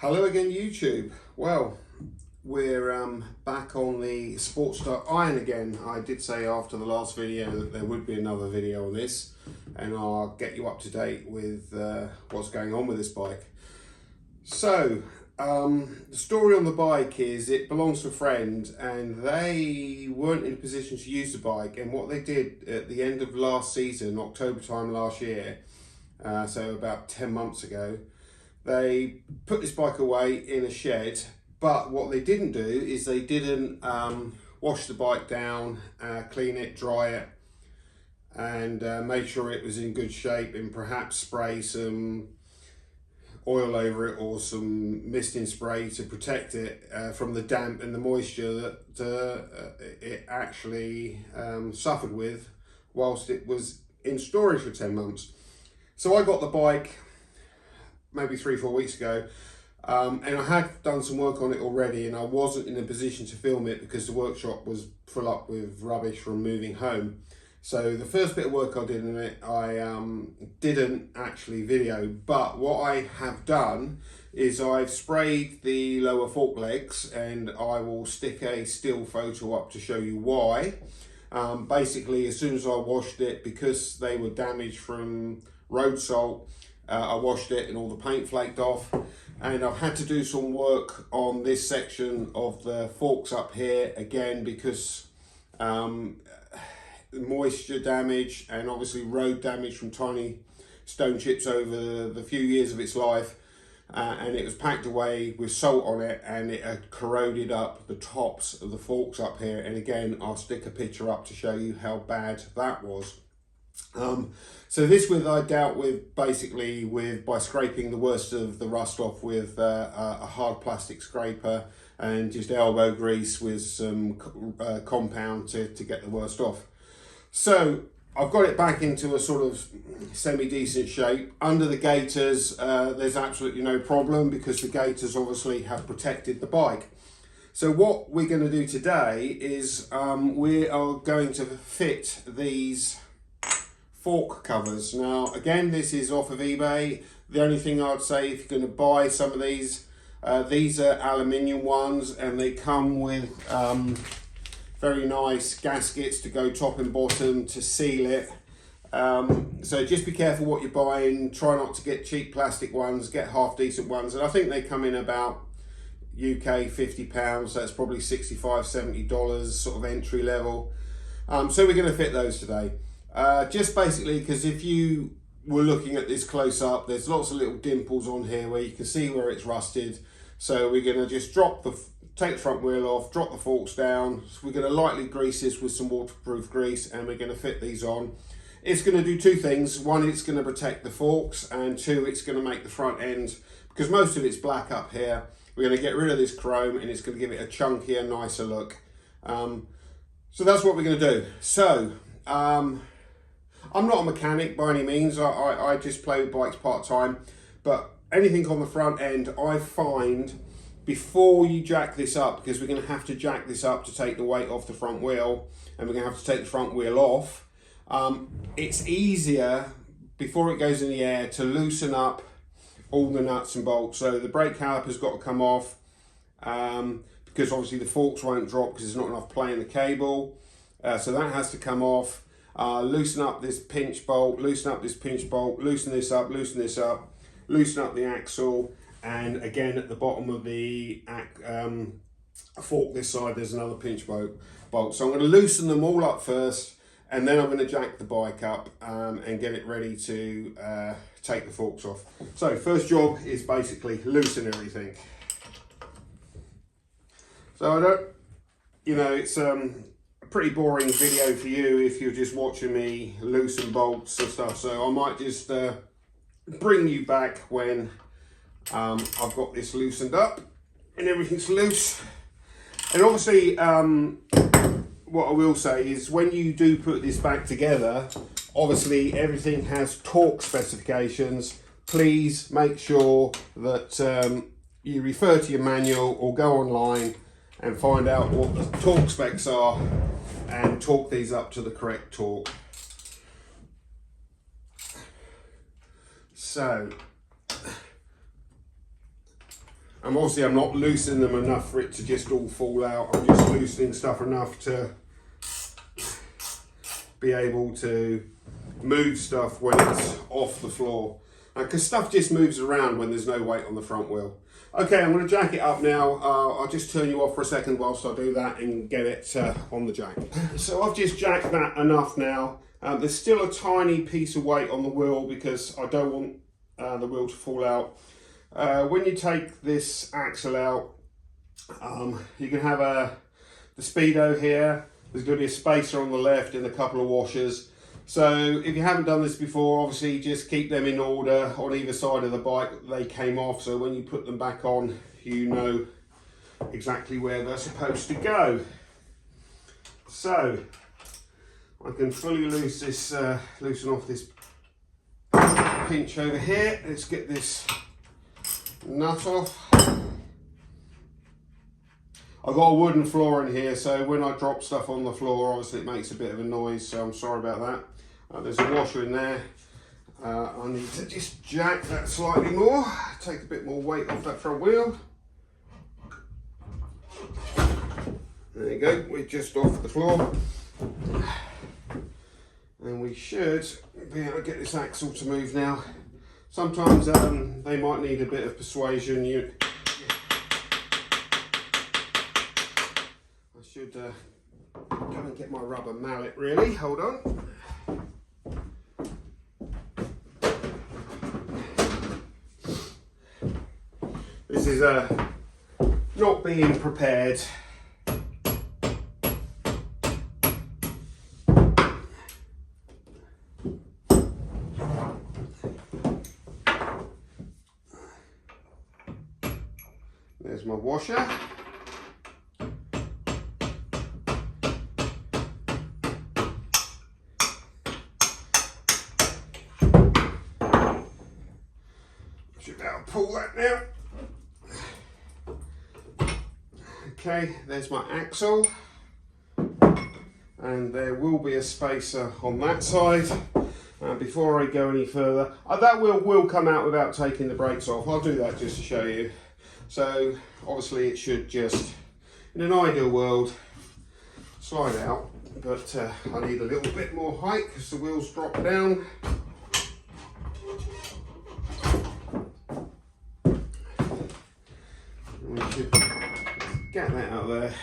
Hello again, YouTube. Well, we're back on the Sprotster iron again. I did say after the last video that there would be another video on this, and I'll get you up to date with what's going on with this bike. So, the story on the bike is it belongs to a friend, and they weren't in a position to use the bike. And what they did at the end of last season, October time last year, so about 10 months ago, they put this bike away in a shed, but what they didn't do is they didn't wash the bike down, clean it, dry it, and make sure it was in good shape, and perhaps spray some oil over it or some misting spray to protect it from the damp and the moisture that it actually suffered with whilst it was in storage for 10 months. So I got the bike maybe 3-4 weeks ago, and I had done some work on it already, and I wasn't in a position to film it because the workshop was full up with rubbish from moving home. So the first bit of work I did on it, I didn't actually video, but what I have done is I've sprayed the lower fork legs, and I will stick a still photo up to show you why. Basically, as soon as I washed it, because they were damaged from road salt, I washed it and all the paint flaked off, and I've had to do some work on this section of the forks up here again because moisture damage and obviously road damage from tiny stone chips over the few years of its life, and it was packed away with salt on it, and it had corroded up the tops of the forks up here. And again, I'll stick a picture up to show you how bad that was. So this I dealt with basically by scraping the worst of the rust off with a hard plastic scraper and just elbow grease with some compound to get the worst off. So I've got it back into a sort of semi-decent shape. Under the gaiters, there's absolutely no problem because the gaiters obviously have protected the bike. So what we're going to do today is we are going to fit these fork covers. Now again, this is off of eBay. The only thing I'd say, if you're going to buy some of these are aluminium ones, and they come with very nice gaskets to go top and bottom to seal it. So just be careful what you're buying. Try not to get cheap plastic ones, get half decent ones, and I think they come in about UK £50, so that's probably $65–70 sort of entry level. So we're going to fit those today. Just basically because if you were looking at this close up, there's lots of little dimples on here where you can see where it's rusted. So we're going to just take the front wheel off, drop the forks down. So we're going to lightly grease this with some waterproof grease, and we're going to fit these on. It's going to do two things. One, it's going to protect the forks, and two, it's going to make the front end, because most of it's black up here, we're going to get rid of this chrome, and it's going to give it a chunkier, nicer look. So that's what we're going to do. So I'm not a mechanic by any means. I just play with bikes part-time, but anything on the front end, I find before you jack this up, because we're going to have to jack this up to take the weight off the front wheel, and we're going to have to take the front wheel off, it's easier before it goes in the air to loosen up all the nuts and bolts. So the brake caliper's got to come off, because obviously the forks won't drop because there's not enough play in the cable. So that has to come off. Loosen up this pinch bolt, loosen up this pinch bolt, loosen this up, loosen this up, loosen up the axle, and again at the bottom of the fork this side there's another pinch bolt. So I'm going to loosen them all up first, and then I'm going to jack the bike up and get it ready to take the forks off. So first job is basically loosen everything. So I don't, it's pretty boring video for you if you're just watching me loosen bolts and stuff, so I might just bring you back when I've got this loosened up and everything's loose. And obviously what I will say is when you do put this back together, obviously everything has torque specifications. Please make sure that you refer to your manual or go online and find out what the torque specs are and torque these up to the correct torque. So Obviously I'm not loosening them enough for it to just all fall out. I'm just loosening stuff enough to be able to move stuff when it's off the floor. Because stuff just moves around when there's no weight on the front wheel. Okay, I'm going to jack it up now. I'll just turn you off for a second whilst I do that and get it on the jack. So I've just jacked that enough now. There's still a tiny piece of weight on the wheel because I don't want the wheel to fall out. When you take this axle out, you can have the speedo here. There's going to be a spacer on the left and a couple of washers. So if you haven't done this before, obviously just keep them in order on either side of the bike. They came off, so when you put them back on, you know exactly where they're supposed to go. So I can fully loosen off this pinch over here. Let's get this nut off. I've got a wooden floor in here, so when I drop stuff on the floor, obviously it makes a bit of a noise, so I'm sorry about that. There's a washer in there. I need to just jack that slightly more, take a bit more weight off that front wheel. There you go, we're just off the floor. And we should be able to get this axle to move now. Sometimes they might need a bit of persuasion. I should go and get my rubber mallet really, hold on. This is not being prepared. There's my washer. Should be able to pull that now. Okay, there's my axle, and there will be a spacer on that side. Before I go any further, that wheel will come out without taking the brakes off. I'll do that just to show you. So obviously it should just, in an ideal world, slide out, but I need a little bit more height because the wheels drop down. We should get that out there.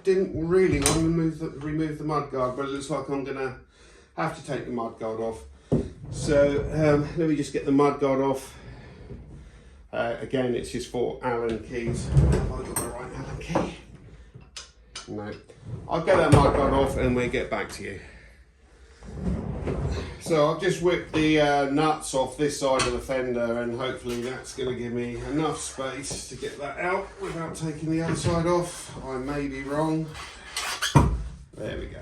Didn't really want to remove the mudguard, but it looks like I'm going to have to take the mudguard off. So let me just get the mudguard off. Again, it's just for Allen keys. Have I got the right Allen key? No. I'll get that mudguard off and we'll get back to you. So I've just whipped the nuts off this side of the fender, and hopefully that's going to give me enough space to get that out without taking the other side off. I may be wrong. There we go.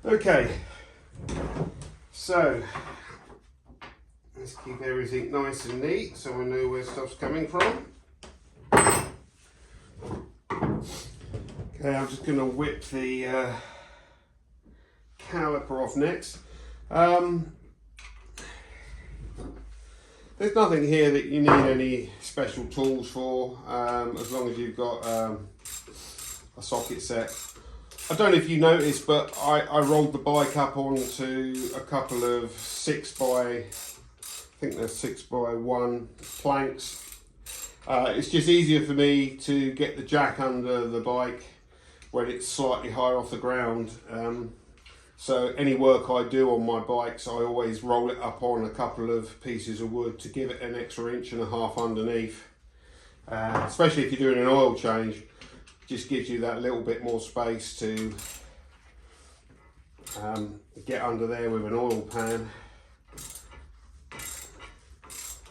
Okay, so let's keep everything nice and neat so we know where stuff's coming from. Okay, I'm just going to whip the caliper off next. There's nothing here that you need any special tools for, as long as you've got a socket set. I don't know if you noticed, but I rolled the bike up onto a couple of 6x1 planks. It's just easier for me to get the jack under the bike when it's slightly higher off the ground. So any work I do on my bikes, I always roll it up on a couple of pieces of wood to give it an extra 1.5 inches underneath. Especially if you're doing an oil change, just gives you that little bit more space to get under there with an oil pan.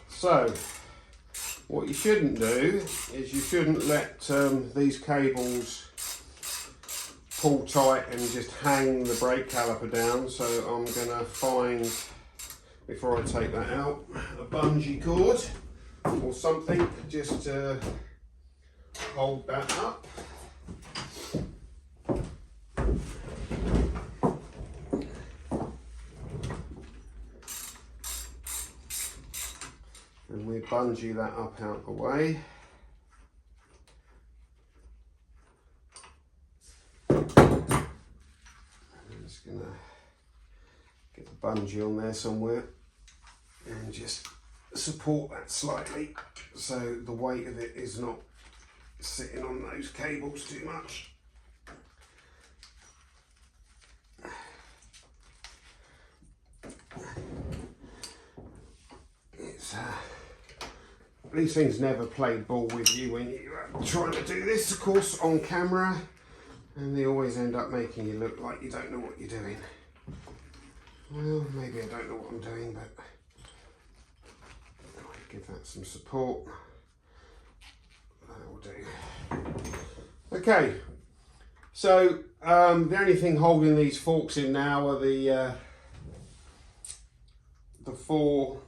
So what you shouldn't do is you shouldn't let these cables pull tight and just hang the brake caliper down. So I'm going to find, before I take that out, a bungee cord or something just to hold that up. bungee that up out the way. I'm just going to get the bungee on there somewhere and just support that slightly so the weight of it is not sitting on those cables too much. These things never play ball with you when you're trying to do this, of course, on camera, and they always end up making you look like you don't know what you're doing. Well, maybe I don't know what I'm doing, but I'll give that some support. That will do. Okay, so the only thing holding these forks in now are the 4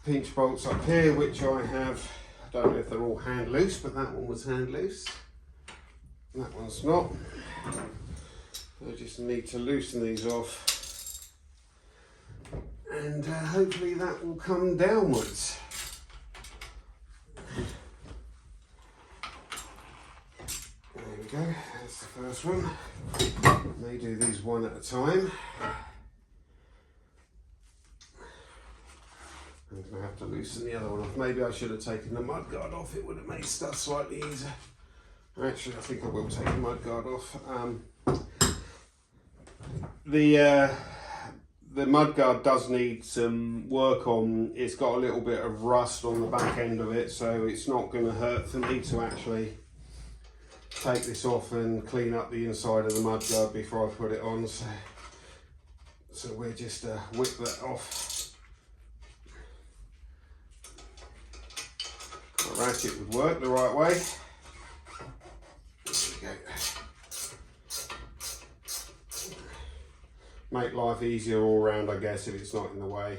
pinch bolts up here, which I have. I don't know if they're all hand loose, but that one was hand loose. That one's not. I just need to loosen these off, and hopefully that will come downwards. There we go, that's the first one. I may do these one at a time. I'm going to have to loosen the other one off. Maybe I should have taken the mudguard off, it would have made stuff slightly easier. Actually, I think I will take the mudguard off. The mudguard does need some work on. It's got a little bit of rust on the back end of it, so it's not going to hurt for me to actually take this off and clean up the inside of the mudguard before I put it on. So we'll just whip that off. The ratchet would work the right way. There we go. Make life easier all round, I guess, if it's not in the way.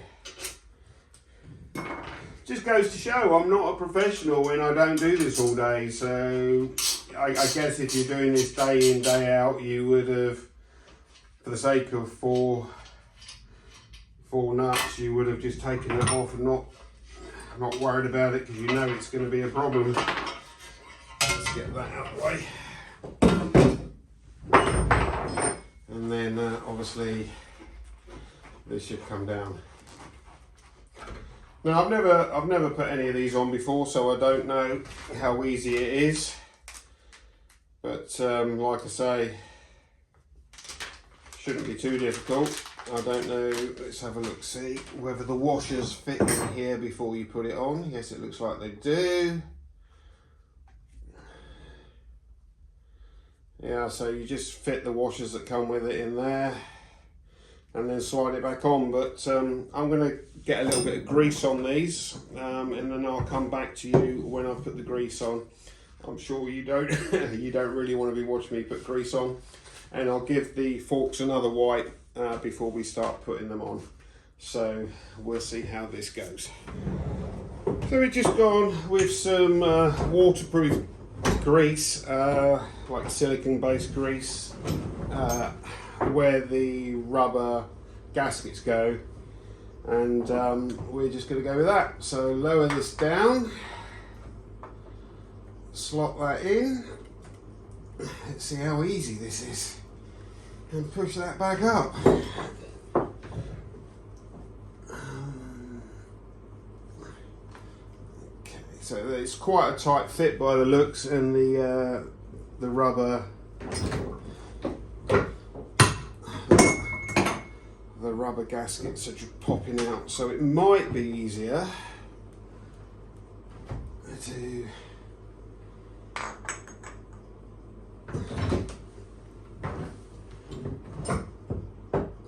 Just goes to show I'm not a professional when I don't do this all day, so I guess if you're doing this day in, day out, you would have, for the sake of four nuts, you would have just taken it off and not worried about it, because you know it's going to be a problem. Let's get that out of the way. And then obviously this should come down. Now I've never put any of these on before, so I don't know how easy it is. But like I say, shouldn't be too difficult. I don't know, let's have a look, see whether the washers fit in here before you put it on. Yes, it looks like they do. Yeah, so you just fit the washers that come with it in there and then slide it back on. But I'm going to get a little bit of grease on these and then I'll come back to you when I've put the grease on. I'm sure you don't you don't really want to be watching me put grease on, and I'll give the forks another wipe before we start putting them on. So we'll see how this goes. So we've just gone with some waterproof grease, like silicone based grease, where the rubber gaskets go, and we're just going to go with that. So lower this down, slot that in, let's see how easy this is, and push that back up. So it's quite a tight fit by the looks, and the rubber gaskets are just popping out. So it might be easier to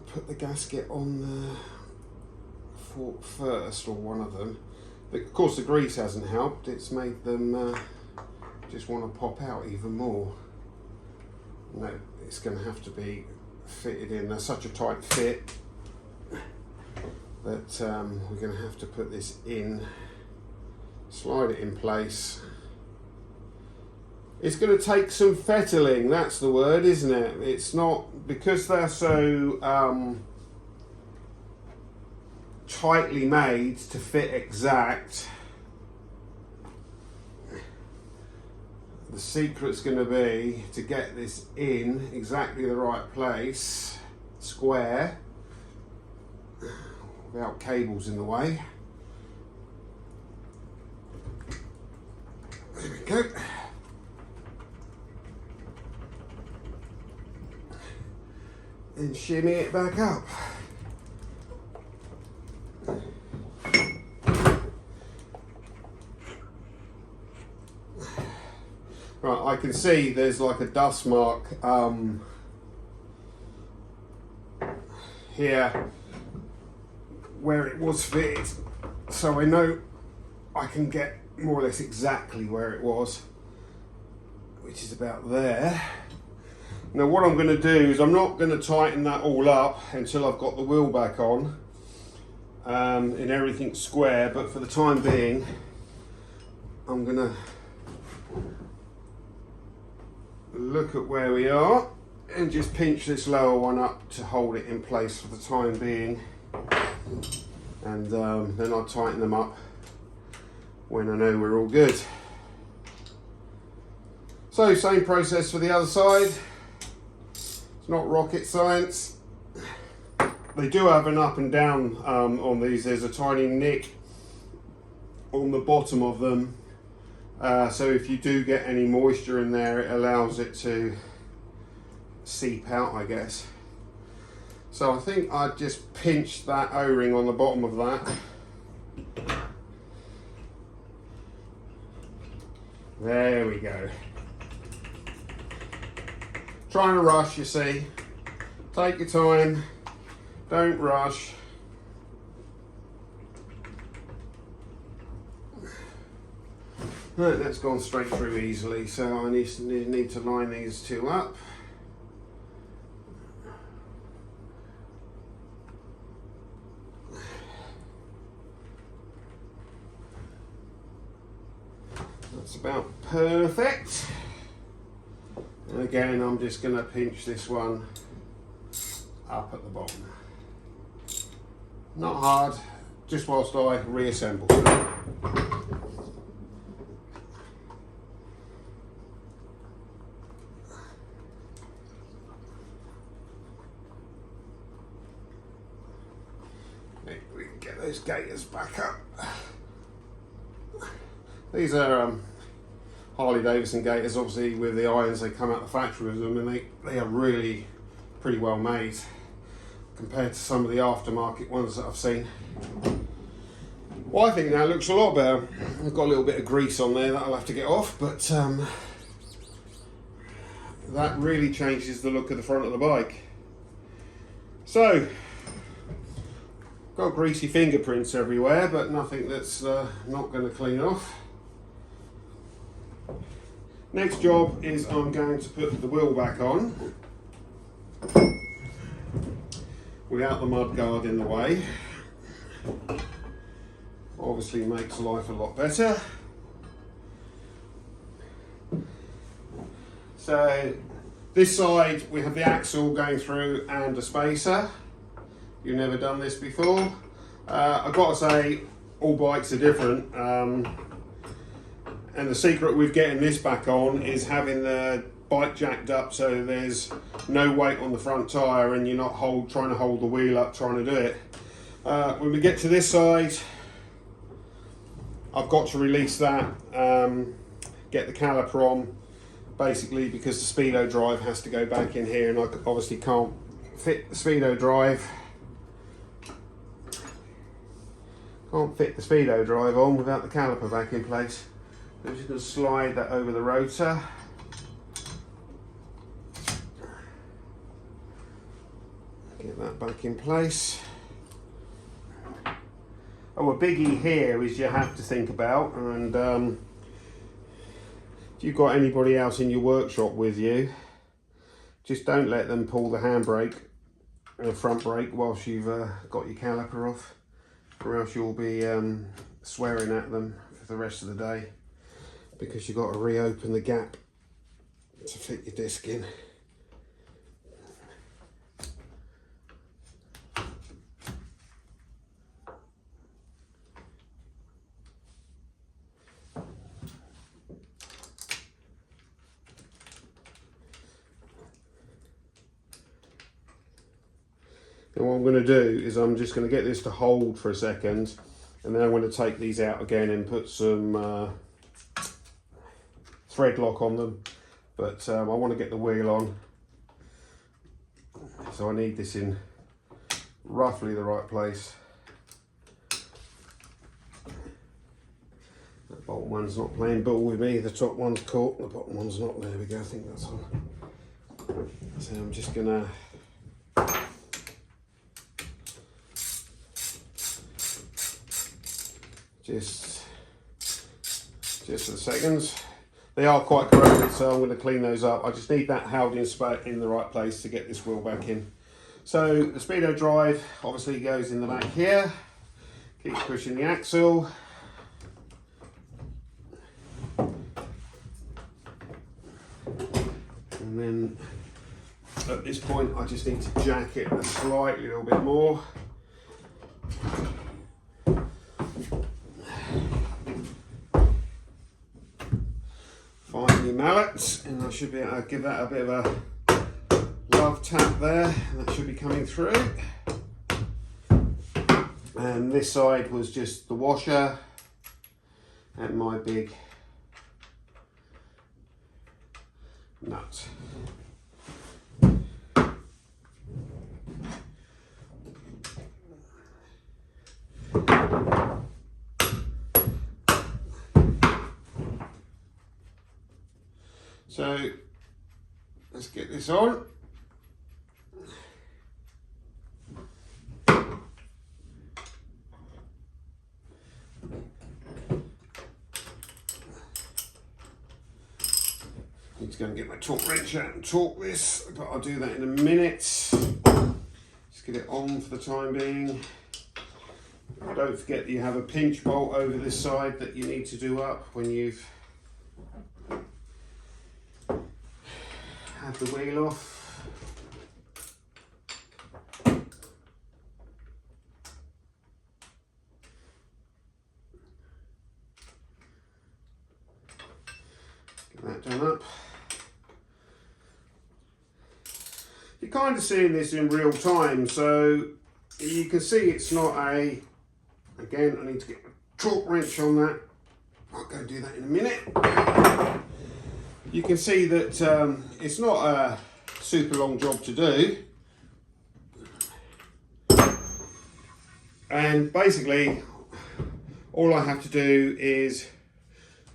put the gasket on the fork first, or one of them. But of course the grease hasn't helped, it's made them just want to pop out even more. No, it's going to have to be fitted in. They're such a tight fit that we're going to have to put this in, slide it in place. It's going to take some fettling, that's the word, isn't it? It's not, because they're so tightly made to fit exact. The secret's going to be to get this in exactly the right place, square, without cables in the way. There we go. And shimmy it back up. Right, I can see there's like a dust mark here where it was fitted, so I know I can get more or less exactly where it was, which is about there. Now what I'm going to do is I'm not going to tighten that all up until I've got the wheel back on and everything's square, but for the time being I'm going to look at where we are and just pinch this lower one up to hold it in place for the time being, and then I'll tighten them up when I know we're all good. So same process for the other side. It's not rocket science. They do have an up and down on these. There's a tiny nick on the bottom of them, so if you do get any moisture in there, it allows it to seep out, I guess. So I think I'd just pinch that O-ring on the bottom of that. There we go. Trying to rush, you see. Take your time, don't rush. Right, that's gone straight through easily, so I need to line these two up. That's about perfect. And again, I'm just going to pinch this one up at the bottom. Not hard, just whilst I reassemble. Maybe we can get those gaiters back up. These are Harley Davidson gaiters, obviously with the irons they come out the factory with them, and they are really pretty well made compared to some of the aftermarket ones that I've seen. Well, I think that looks a lot better. I've got a little bit of grease on there that I'll have to get off, but that really changes the look of the front of the bike. So, got greasy fingerprints everywhere, but nothing that's not going to clean off. Next job is I'm going to put the wheel back on without the mud guard in the way. Obviously makes life a lot better. So this side we have the axle going through and a spacer. You've never done this before. I've got to say all bikes are different. And the secret with getting this back on is having the bike jacked up so there's no weight on the front tyre and you're not trying to hold the wheel up trying to do it. When we get to this side, I've got to release that, get the caliper on, basically because the speedo drive has to go back in here, and I obviously can't fit the speedo drive. Can't fit the speedo drive on without the caliper back in place. I'm just going to slide that over the rotor. Get that back in place. Oh, a biggie here is you have to think about, and if you've got anybody else in your workshop with you, just don't let them pull the handbrake and the front brake whilst you've got your caliper off, or else you'll be swearing at them for the rest of the day, because you've got to reopen the gap to fit your disc in. Then what I'm going to do is I'm just going to get this to hold for a second, and then I'm going to take these out again and put some thread lock on them. But I want to get the wheel on, so I need this in roughly the right place. The bottom one's not playing ball with me, the top one's caught, the bottom one's not. There we go, I think that's on. So I'm just gonna just for the seconds. They are quite corroded, so I'm going to clean those up. I just need that held in the right place to get this wheel back in. So the speedo drive obviously goes in the back here. Keep pushing the axle. And then at this point I just need to jack it a little bit more. Find the mallet, and I should be able to give that a bit of a love tap there, and that should be coming through. And this side was just the washer and my big nut. So let's get this on. Need to go and get my torque wrench out and torque this, but I'll do that in a minute. Just get it on for the time being. Don't forget that you have a pinch bolt over this side that you need to do up when you've had the wheel off. Get that done up. You're kind of seeing this in real time, so you can see it's not a, again, I need to get my torque wrench on that. I'll go do that in a minute. You can see that it's not a super long job to do. And basically, all I have to do is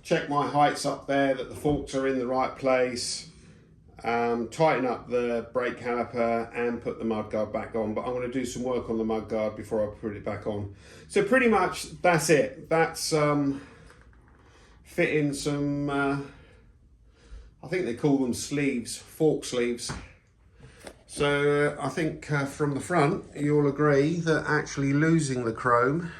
check my heights up there, that the forks are in the right place, tighten up the brake caliper and put the mudguard back on. But I'm going to do some work on the mudguard before I put it back on. So pretty much that's it. That's fitting some, I think they call them sleeves, fork sleeves. So I think from the front, you'll agree that actually losing the chrome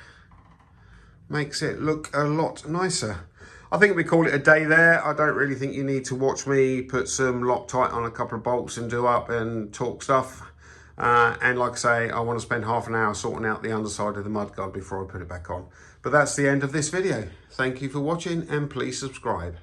makes it look a lot nicer. I think we call it a day there. I don't really think you need to watch me put some Loctite on a couple of bolts and do up and torque stuff. And like I say, I want to spend half an hour sorting out the underside of the mudguard before I put it back on. But that's the end of this video. Thank you for watching and please subscribe.